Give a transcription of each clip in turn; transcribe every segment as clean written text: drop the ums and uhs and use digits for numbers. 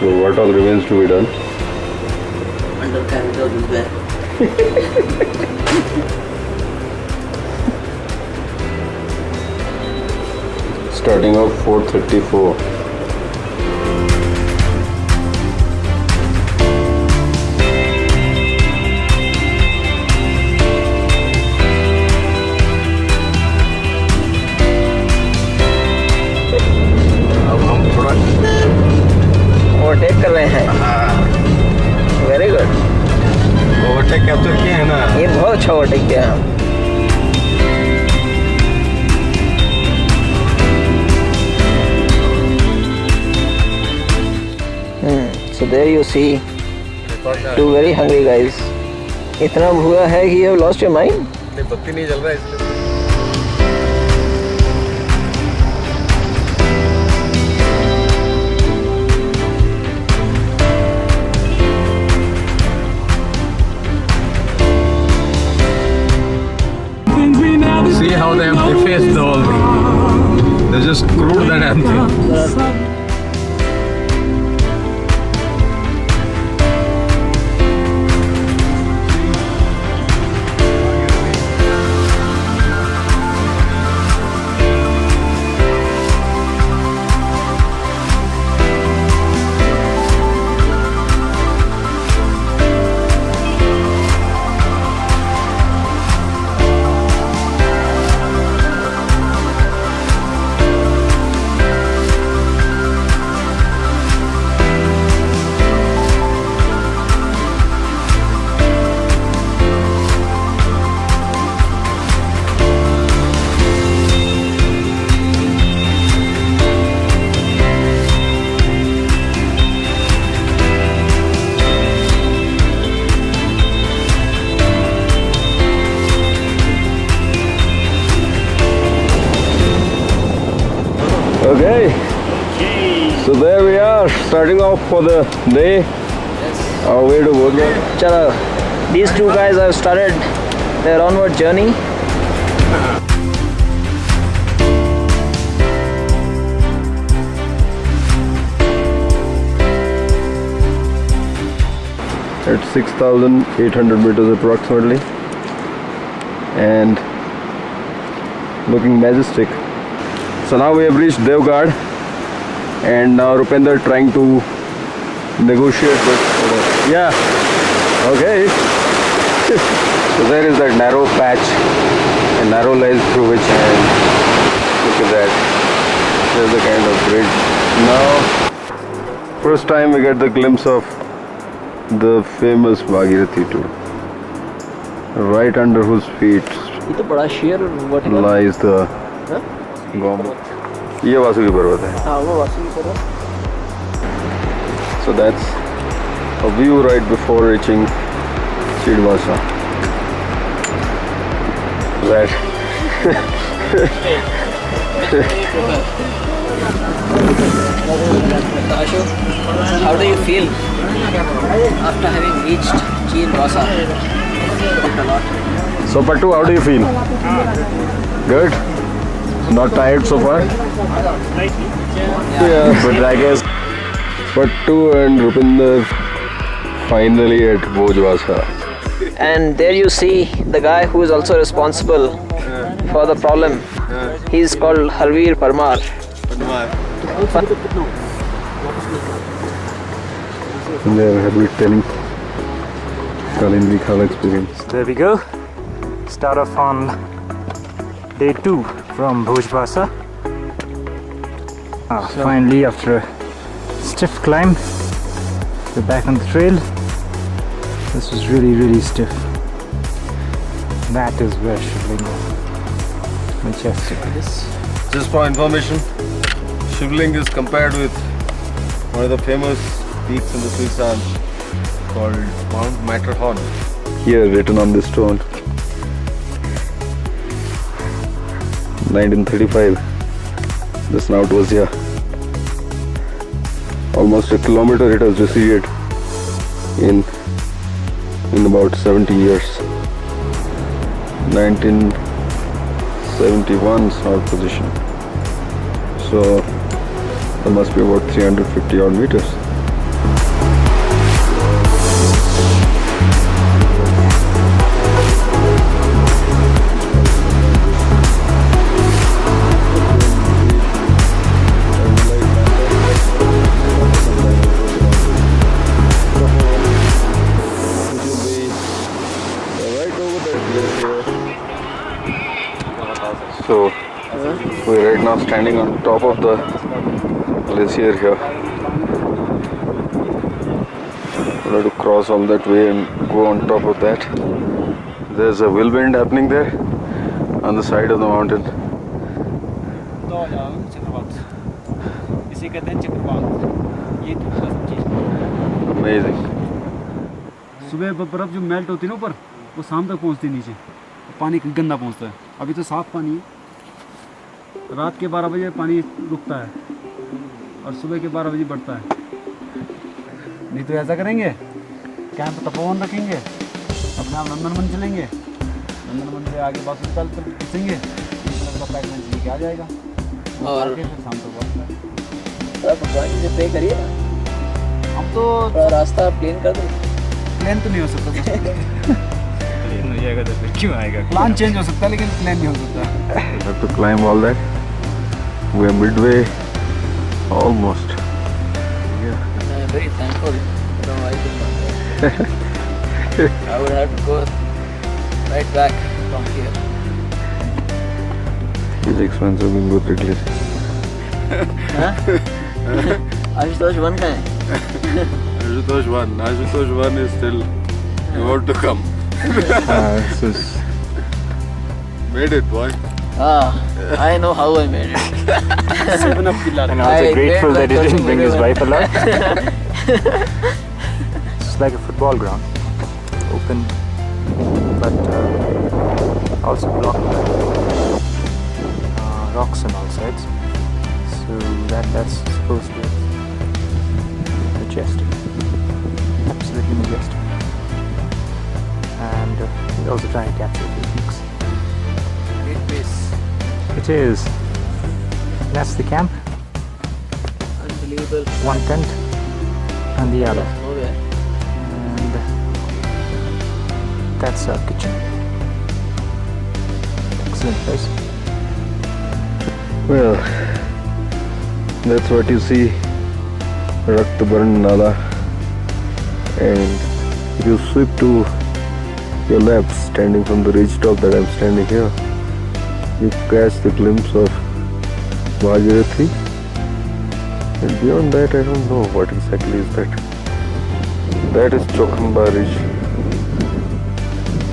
So what all remains to be done? Undercarriage of this bag. Starting off 4:34. अब हम थोड़ा overtake कर रहे हैं. Very good. ओवरटेक कैप्चर किए हैं ना. ये बहुत अच्छा ओवरटेक किया है. So there you see two very hungry guys. इतना भूखा है कि you have lost your mind. नहीं, बत्ती नहीं जल रहा है इसलिए. See how they have defaced the whole thing. They just screwed that damn thing. Okay. So there we are, starting off for the day. Our way to Bodh. चलो, these two guys have started their onward journey. At 6,800 meters approximately, and looking majestic. So now we have reached Devgad, and now Rupender trying to negotiate with. Yeah. Okay. So there is that narrow patch, a narrow lane through which, and look at that. There's a kind of bridge. Now, first time we get the glimpse of the famous Bhagirathi too, right under whose feet ये तो बड़ा sheer vertical. lies the हाँ? Gomukh. ये वासुकी पर्वत है. हाँ वो वासुकी पर्वत. So that's a view right before reaching Chidwasa. That. Ashu, how do you feel after having reached Chidwasa? So Pattu, how do you feel? Good? Not tired so far? Yeah, but I guess Pattu and Rupinder finally at Bhojwasa. And there you see the guy who is also responsible for the problem. He's called Harveer Parmar. And they're happily telling the Khala experience. There we go. Start off on day 2 from Bhojwasa. Finally, after a stiff climb, we're back on the trail. This was really stiff. That is where Shivling is. Majestic. Just for information, Shivling is compared with one of the famous peaks in the Suisan called Mount Matterhorn. Here written on this stone, 1935. The snout was here. Almost a kilometer it has receded in about 70 years. 1971 snout position. So there must be about 350 odd meters. So we're right now standing on top of the glacier here. We'll have to cross all that way and go on top of that. There's a whirlwind happening there on the side of the mountain. इसे कहते हैं चक्रवात ये धूप का चीज Amazing. सुबह बर्फ जो मेल्ट होती है ना ऊपर वो शाम तक पहुंचती है नीचे पानी गंदा पहुंचता है अभी तो साफ पानी है रात के 12 बजे पानी रुकता है और सुबह के 12 बजे बढ़ता है नहीं तो ऐसा करेंगे कैंप तपोवन रखेंगे अपने आप नंदनवन चलेंगे नंदनवन से आगे बस निकाल कर घुसेंगे लेके आ जाएगा और फिर शाम तक वापस आप ड्राइंग से पे करिए हम तो थोड़ा रास्ता प्लेन कर दो प्लान तो नहीं हो सकता प्लेन हो जाएगा तो फिर क्यों आएगा प्लान चेंज हो सकता है लेकिन प्लान नहीं हो सकता We'll have to climb all that. We're midway almost. I'm very thankful. No, I did not. I would have to go right back from here. It's expensive in both Italy. Ashutosh one guy. Ashutosh 1 is still about to come. this is Made it, boy. I know how I made it. 7 up Killa and I also grateful made that he my didn't bring his coaching wife along. It's like a football ground, open but also blocked by rocks on all sides. So that's supposed to be majestic, absolutely majestic. And we're also trying to capture the peaks. Great place. It is. That's the camp. Unbelievable. One tent and the other. Nowhere. And that's our kitchen. Excellent place. Well, that's what you see, Raktabarn Nala. And if you sweep to your left, standing from the ridge top that I'm standing here, you catch the glimpse of Bhagirathi. And beyond that, I don't know what exactly is that. That is Chokhamba Ridge.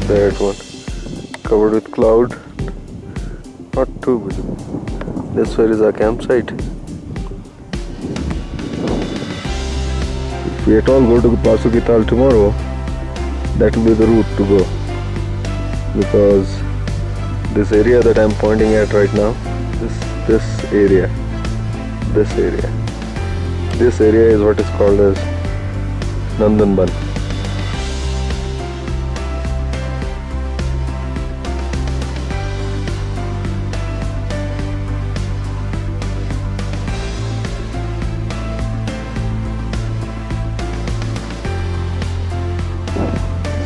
That one, covered with cloud, not too visible. This where is our campsite. If we at all go to Pasukital tomorrow, that will be the route to go. Because this area that I'm pointing at right now, this area is what is called as Nandanban.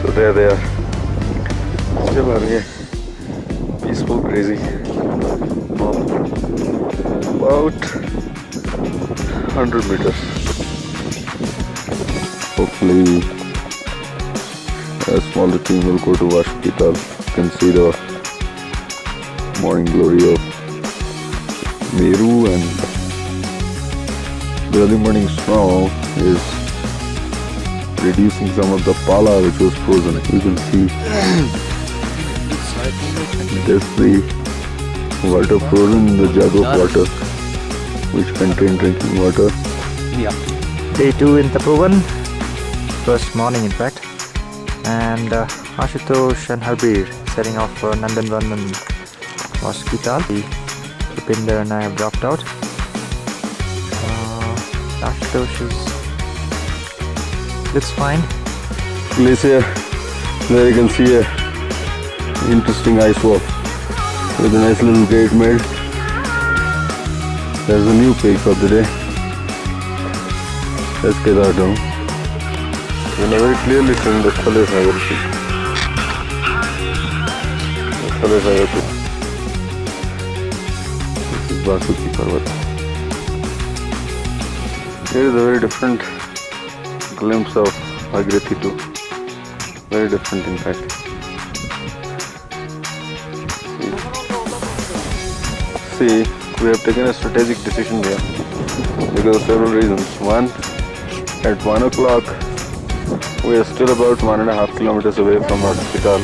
So there they are. Still are here. Peaceful, crazy. About 100 meters. Hopefully a smaller team will go to Vashkital. You can see the morning glory of Meru, and the early morning snow is reducing some of the pala which was frozen. You can see there's the water frozen in the jug of water which contain drinking water. Day 2 in Tapovan, first morning in fact, and Ashutosh and Harbir setting off for Nandanvan and Vashkital. Rupinder and I have dropped out. Ashutosh looks fine. Glacier, there you can see a interesting ice wall with a nice little gate made. There's a new peak of the day. That's Kedar Dome. You can very clearly see the Khale Sagar peak. Khale Sagar peak. This is Basuki Parvat. Here is a very different glimpse of Bhagirathi too. Very different in fact. see, we have taken a strategic decision here because of several reasons. One, at 1 o'clock, we are still about 1.5 kilometers away from our hospital.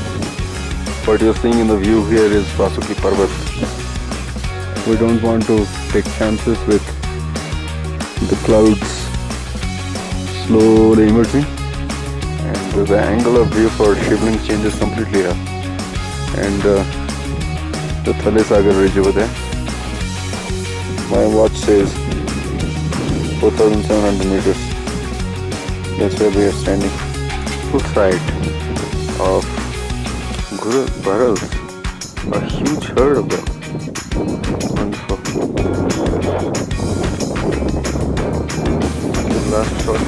What you're seeing in the view here is Vasuki Parvat. We don't want to take chances with the clouds slowly emerging, and the angle of view for Shivling changes completely here. And the Thale Sagar ridge over there. My watch says 4,700 meters. That's where we are standing. Foot side of Guru Barrels. A huge herd of them. Wonderful. The last shot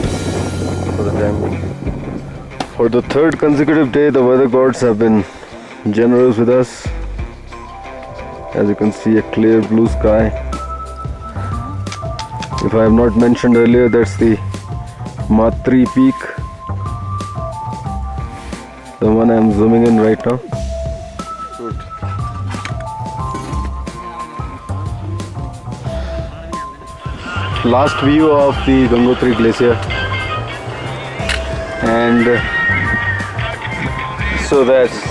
for the time being. For the third consecutive day, the weather gods have been generous with us. As you can see, a clear blue sky. If I have not mentioned earlier, that's the Matri Peak, the one I am zooming in right now. Good. Last view of the Gangotri Glacier, and so that's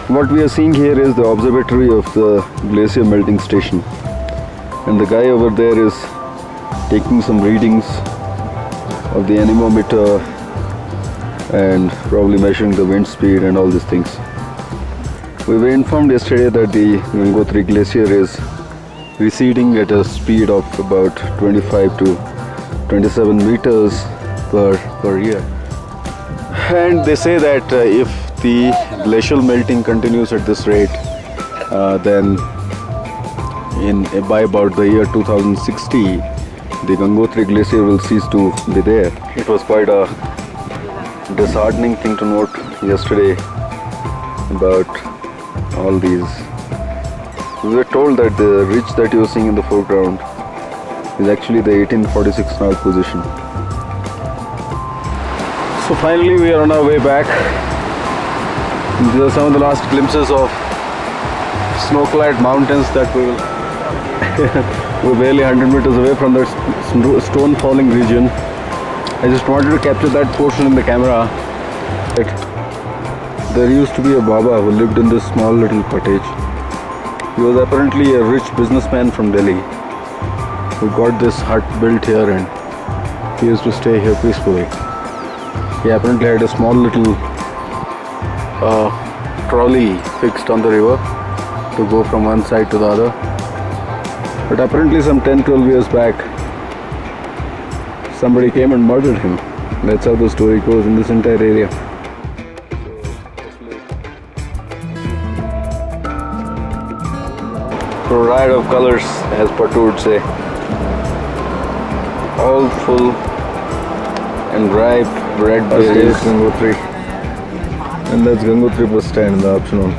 what we are seeing here is the observatory of the glacier melting station, and the guy over there is taking some readings of the anemometer and probably measuring the wind speed and all these things. We were informed yesterday that the Gangotri glacier is receding at a speed of about 25 to 27 meters per year, and they say that if the glacial melting continues at this rate, then by about the year 2060, the Gangotri glacier will cease to be there. It was quite a disheartening thing to note yesterday about all these. We were told that the ridge that you are seeing in the foreground is actually the 1846 north position. So finally we are on our way back. These are some of the last glimpses of snow-clad mountains that we will we're barely 100 meters away from the stone falling region. I just wanted to capture that portion in the camera. There used to be a Baba who lived in this small little cottage. He was apparently a rich businessman from Delhi who got this hut built here, and he used to stay here peacefully. He apparently had a small little trolley fixed on the river to go from one side to the other. But apparently some 10-12 years back, somebody came and murdered him. That's how the story goes in this entire area. A riot of colors, as Patu would say. All full and ripe red berries. Gangotri. And that's Gangotri bus stand in the afternoon.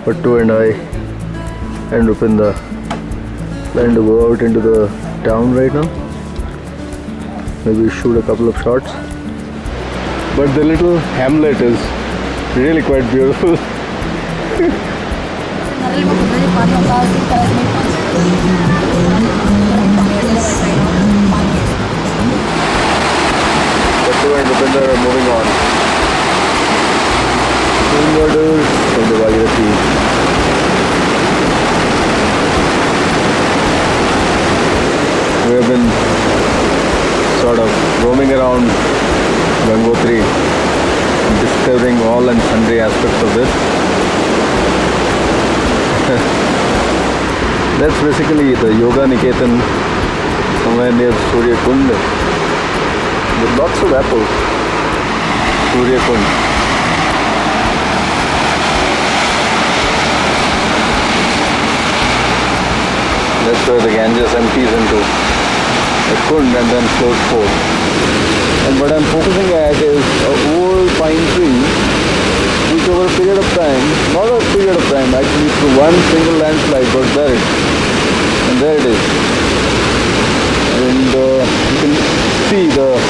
Pattu and I and Rupinda plan to go out into the town right now. Maybe shoot a couple of shots. But the little hamlet is really quite beautiful. Pattu and Rupinda are moving on. Waters from the Bhagirathi. We have been sort of roaming around Gangotri and discovering all and sundry aspects of this. That's basically the Yoga Niketan somewhere near Surya Kund with lots of apples. Surya Kund. That's where the Ganges empties into a kund and then flows forth. And what I'm focusing at is an old pine tree which over a period of time, not a period of time, actually through one single landslide got buried. And there it is. And you can see the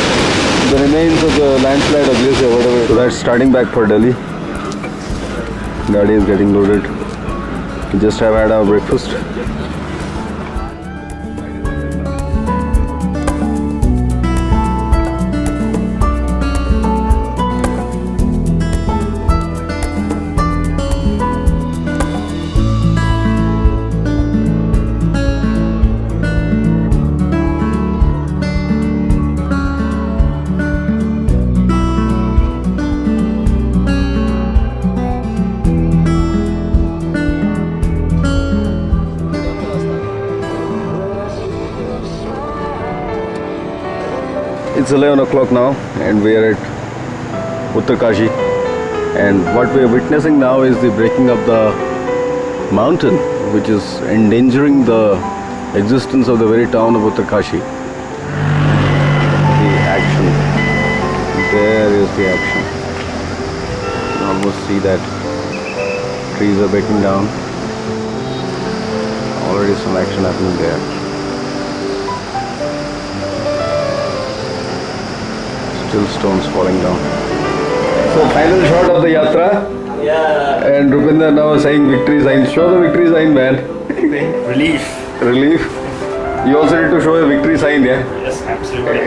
the remains of the landslide or glacier, whatever. So that's starting back for Delhi. Gaadi is getting loaded. We just have had our breakfast. It's 11 o'clock now and we are at Uttarkashi, and what we are witnessing now is the breaking of the mountain, which is endangering the existence of the very town of Uttarkashi. The action, there is the action. You can almost see that trees are breaking down. Already some action happening there. Still stones falling down. So final shot of the yatra. Yeah. And Rupinder now saying victory sign. Show the victory sign, man. Relief. Relief. You also need to show a victory sign, yeah? Yes, absolutely.